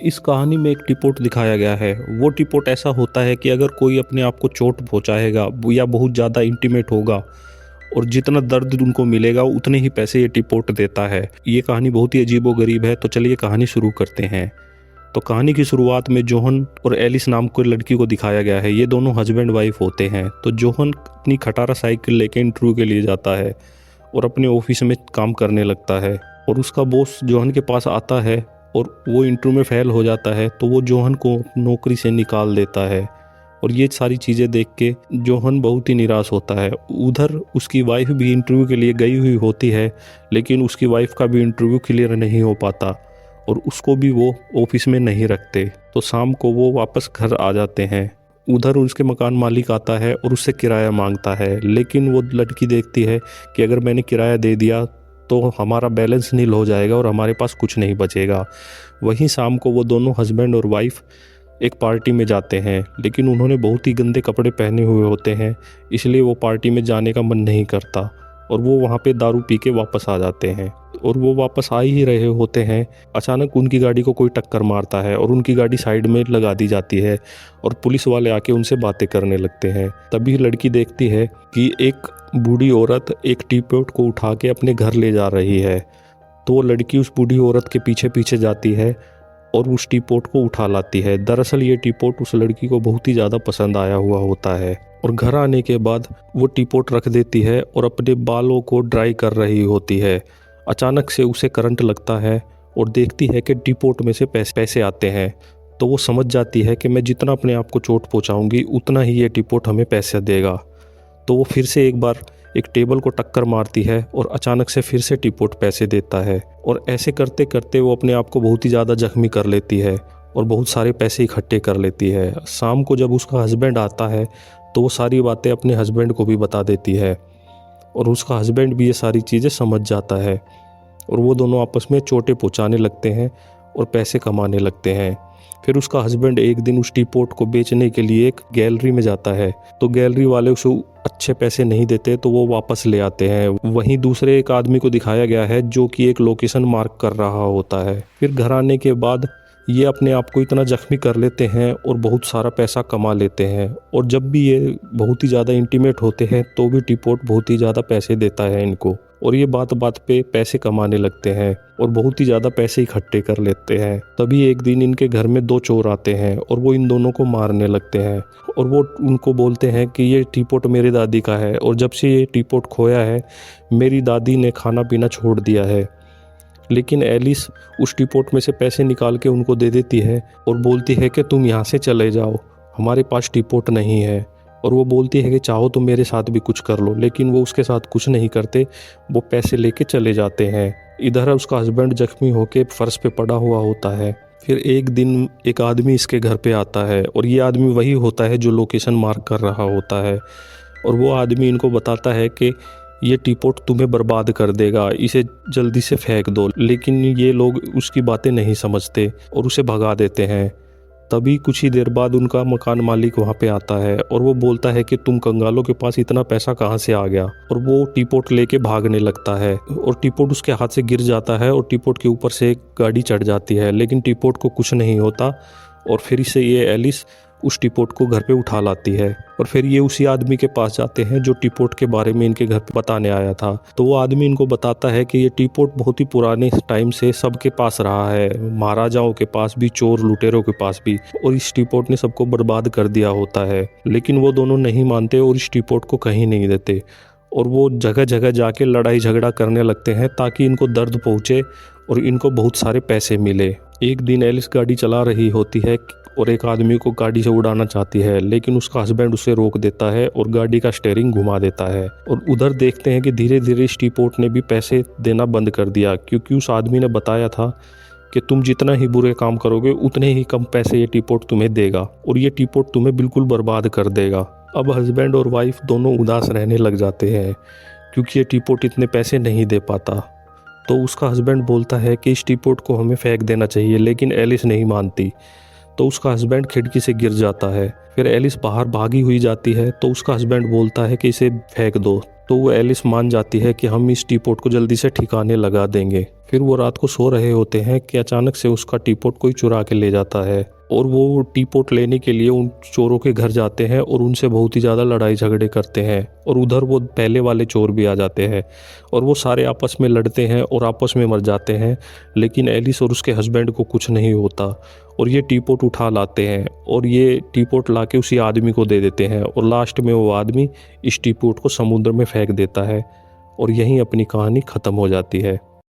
इस कहानी में एक टीपोट दिखाया गया है। वो टीपोट ऐसा होता है कि अगर कोई अपने आप को चोट पहुंचाएगा या बहुत ज़्यादा इंटीमेट होगा और जितना दर्द उनको मिलेगा उतने ही पैसे ये टीपोट देता है। ये कहानी बहुत ही अजीबोगरीब है, तो चलिए कहानी शुरू करते हैं। तो कहानी की शुरुआत में जोहन और एलिस नाम की लड़की को दिखाया गया है। ये दोनों हस्बैंड वाइफ होते हैं। तो जोहन अपनी खटारा साइकिल लेके इंटरव्यू के लिए जाता है और अपने ऑफिस में काम करने लगता है और उसका बॉस जोहन के पास आता है और वो इंटरव्यू में फेल हो जाता है तो वो जोहन को नौकरी से निकाल देता है। और ये सारी चीज़ें देख के जोहन बहुत ही निराश होता है। उधर उसकी वाइफ भी इंटरव्यू के लिए गई हुई होती है, लेकिन उसकी वाइफ का भी इंटरव्यू क्लियर नहीं हो पाता और उसको भी वो ऑफिस में नहीं रखते। तो शाम को वो वापस घर आ जाते हैं। उधर उसके मकान मालिक आता है और उससे किराया मांगता है, लेकिन वो लड़की देखती है कि अगर मैंने किराया दे दिया तो हमारा बैलेंस नील हो जाएगा और हमारे पास कुछ नहीं बचेगा। वहीं शाम को वो दोनों हस्बैंड और वाइफ एक पार्टी में जाते हैं, लेकिन उन्होंने बहुत ही गंदे कपड़े पहने हुए होते हैं, इसलिए वो पार्टी में जाने का मन नहीं करता और वो वहाँ पे दारू पी के वापस आ जाते हैं। और वो वापस आ ही रहे होते हैं, अचानक उनकी गाड़ी को कोई टक्कर मारता है और उनकी गाड़ी साइड में लगा दी जाती है और पुलिस वाले आके उनसे बातें करने लगते हैं। तभी लड़की देखती है कि एक बूढ़ी औरत एक टीपोट को उठा के अपने घर ले जा रही है। तो वो लड़की उस बूढ़ी औरत के पीछे पीछे जाती है और उस टीपोट को उठा लाती है। दरअसल ये टीपोट उस लड़की को बहुत ही ज़्यादा पसंद आया हुआ होता है और घर आने के बाद वो टीपोट रख देती है और अपने बालों को ड्राई कर रही होती है। अचानक से उसे करंट लगता है और देखती है कि टीपोट में से पैसे आते हैं। तो वो समझ जाती है कि मैं जितना अपने आप को चोट पहुंचाऊंगी उतना ही ये टीपोट हमें पैसे देगा। तो वो फिर से एक बार एक टेबल को टक्कर मारती है और अचानक से फिर से टीपोट पैसे देता है और ऐसे करते करते वो अपने आप को बहुत ही ज़्यादा जख्मी कर लेती है और बहुत सारे पैसे इकट्ठे कर लेती है। शाम को जब उसका हस्बैंड आता है तो वो सारी बातें अपने हस्बैंड को भी बता देती है और उसका हस्बैंड भी ये सारी चीज़ें समझ जाता है और वो दोनों आपस में चोटें पहुँचाने लगते हैं और पैसे कमाने लगते हैं। फिर उसका हस्बैंड एक दिन उस टीपोट को बेचने के लिए एक गैलरी में जाता है, तो गैलरी वाले उसे अच्छे पैसे नहीं देते तो वो वापस ले आते हैं। वहीं दूसरे एक आदमी को दिखाया गया है जो कि एक लोकेशन मार्क कर रहा होता है। फिर घर आने के बाद ये अपने आप को इतना जख्मी कर लेते हैं और बहुत सारा पैसा कमा लेते हैं और जब भी ये बहुत ही ज़्यादा इंटीमेट होते हैं तो भी टीपोट बहुत ही ज़्यादा पैसे देता है इनको और ये बात बात पे पैसे कमाने लगते हैं और बहुत ही ज़्यादा पैसे इकट्ठे कर लेते हैं। तभी एक दिन इनके घर में दो चोर आते हैं और वो इन दोनों को मारने लगते हैं और वो उनको बोलते हैं कि ये टीपोट मेरी दादी का है और जब से ये टीपोट खोया है मेरी दादी ने खाना पीना छोड़ दिया है। लेकिन एलिस उस टीपोट में से पैसे निकाल के उनको दे देती है और बोलती है कि तुम यहाँ से चले जाओ, हमारे पास टीपोट नहीं है। और वो बोलती है कि चाहो तो मेरे साथ भी कुछ कर लो, लेकिन वो उसके साथ कुछ नहीं करते, वो पैसे लेके चले जाते हैं। इधर उसका हस्बैंड जख्मी होके फर्श पे पड़ा हुआ होता है। फिर एक दिन एक आदमी इसके घर पे आता है और ये आदमी वही होता है जो लोकेशन मार्क कर रहा होता है और वो आदमी इनको बताता है कि ये टीपोट तुम्हें बर्बाद कर देगा, इसे जल्दी से फेंक दो। लेकिन ये लोग उसकी बातें नहीं समझते और उसे भगा देते हैं। तभी कुछ ही देर बाद उनका मकान मालिक वहाँ पे आता है और वो बोलता है कि तुम कंगालों के पास इतना पैसा कहाँ से आ गया। और वो टीपोट लेके भागने लगता है और टीपोट उसके हाथ से गिर जाता है और टीपोट के ऊपर से एक गाड़ी चढ़ जाती है, लेकिन टीपोट को कुछ नहीं होता और फिर से ये एलिस उस टीपोट को घर पे उठा लाती है और फिर ये उसी आदमी के पास जाते हैं जो टीपोट के बारे में इनके घर पे बताने आया था। तो वो आदमी इनको बताता है कि ये टीपोट बहुत ही पुराने टाइम से सबके पास रहा है, महाराजाओं के पास भी, चोर लुटेरों के पास भी, और इस टीपोट ने सबको बर्बाद कर दिया होता है। लेकिन वो दोनों नहीं मानते और इस टीपोट को कहीं नहीं देते और वो जगह जगह जाके लड़ाई झगड़ा करने लगते हैं ताकि इनको दर्द पहुँचे और इनको बहुत सारे पैसे मिले। एक दिन एलिस गाड़ी चला रही होती है और एक आदमी को गाड़ी से उड़ाना चाहती है, लेकिन उसका हस्बैंड उसे रोक देता है और गाड़ी का स्टीयरिंग घुमा देता है। और उधर देखते हैं कि धीरे धीरे इस टीपोट ने भी पैसे देना बंद कर दिया, क्योंकि उस आदमी ने बताया था कि तुम जितना ही बुरे काम करोगे उतने ही कम पैसे ये टीपोट तुम्हें देगा और ये टीपोट तुम्हें बिल्कुल बर्बाद कर देगा। अब हस्बैंड और वाइफ दोनों उदास रहने लग जाते हैं क्योंकि ये टीपोट इतने पैसे नहीं दे पाता। तो उसका हस्बैंड बोलता है कि इस टीपोट को हमें फेंक देना चाहिए, लेकिन एलिस नहीं मानती। तो उसका हस्बैंड खिड़की से गिर जाता है। फिर एलिस बाहर भागी हुई जाती है तो उसका हस्बैंड बोलता है कि इसे फेंक दो। तो तो वो एलिस मान जाती है कि हम इस टी पॉट को जल्दी से ठिकाने लगा देंगे। फिर वो रात को सो रहे होते हैं कि अचानक से उसका टी पॉट कोई चुरा के ले जाता है और वो टी पॉट लेने के लिए उन चोरों के घर जाते हैं और उनसे बहुत ही ज़्यादा लड़ाई झगड़े करते हैं। और उधर वो पहले वाले चोर भी आ जाते हैं और वो सारे आपस में लड़ते हैं और आपस में मर जाते हैं, लेकिन एलिस और उसके हस्बैंड को कुछ नहीं होता। और ये टी पॉट उठा लाते हैं और ये टी पॉट ला के उसी आदमी को दे देते हैं और लास्ट में वो आदमी इस टी पॉट को समुद्र में फेंक देता है और यहीं अपनी कहानी ख़त्म हो जाती है।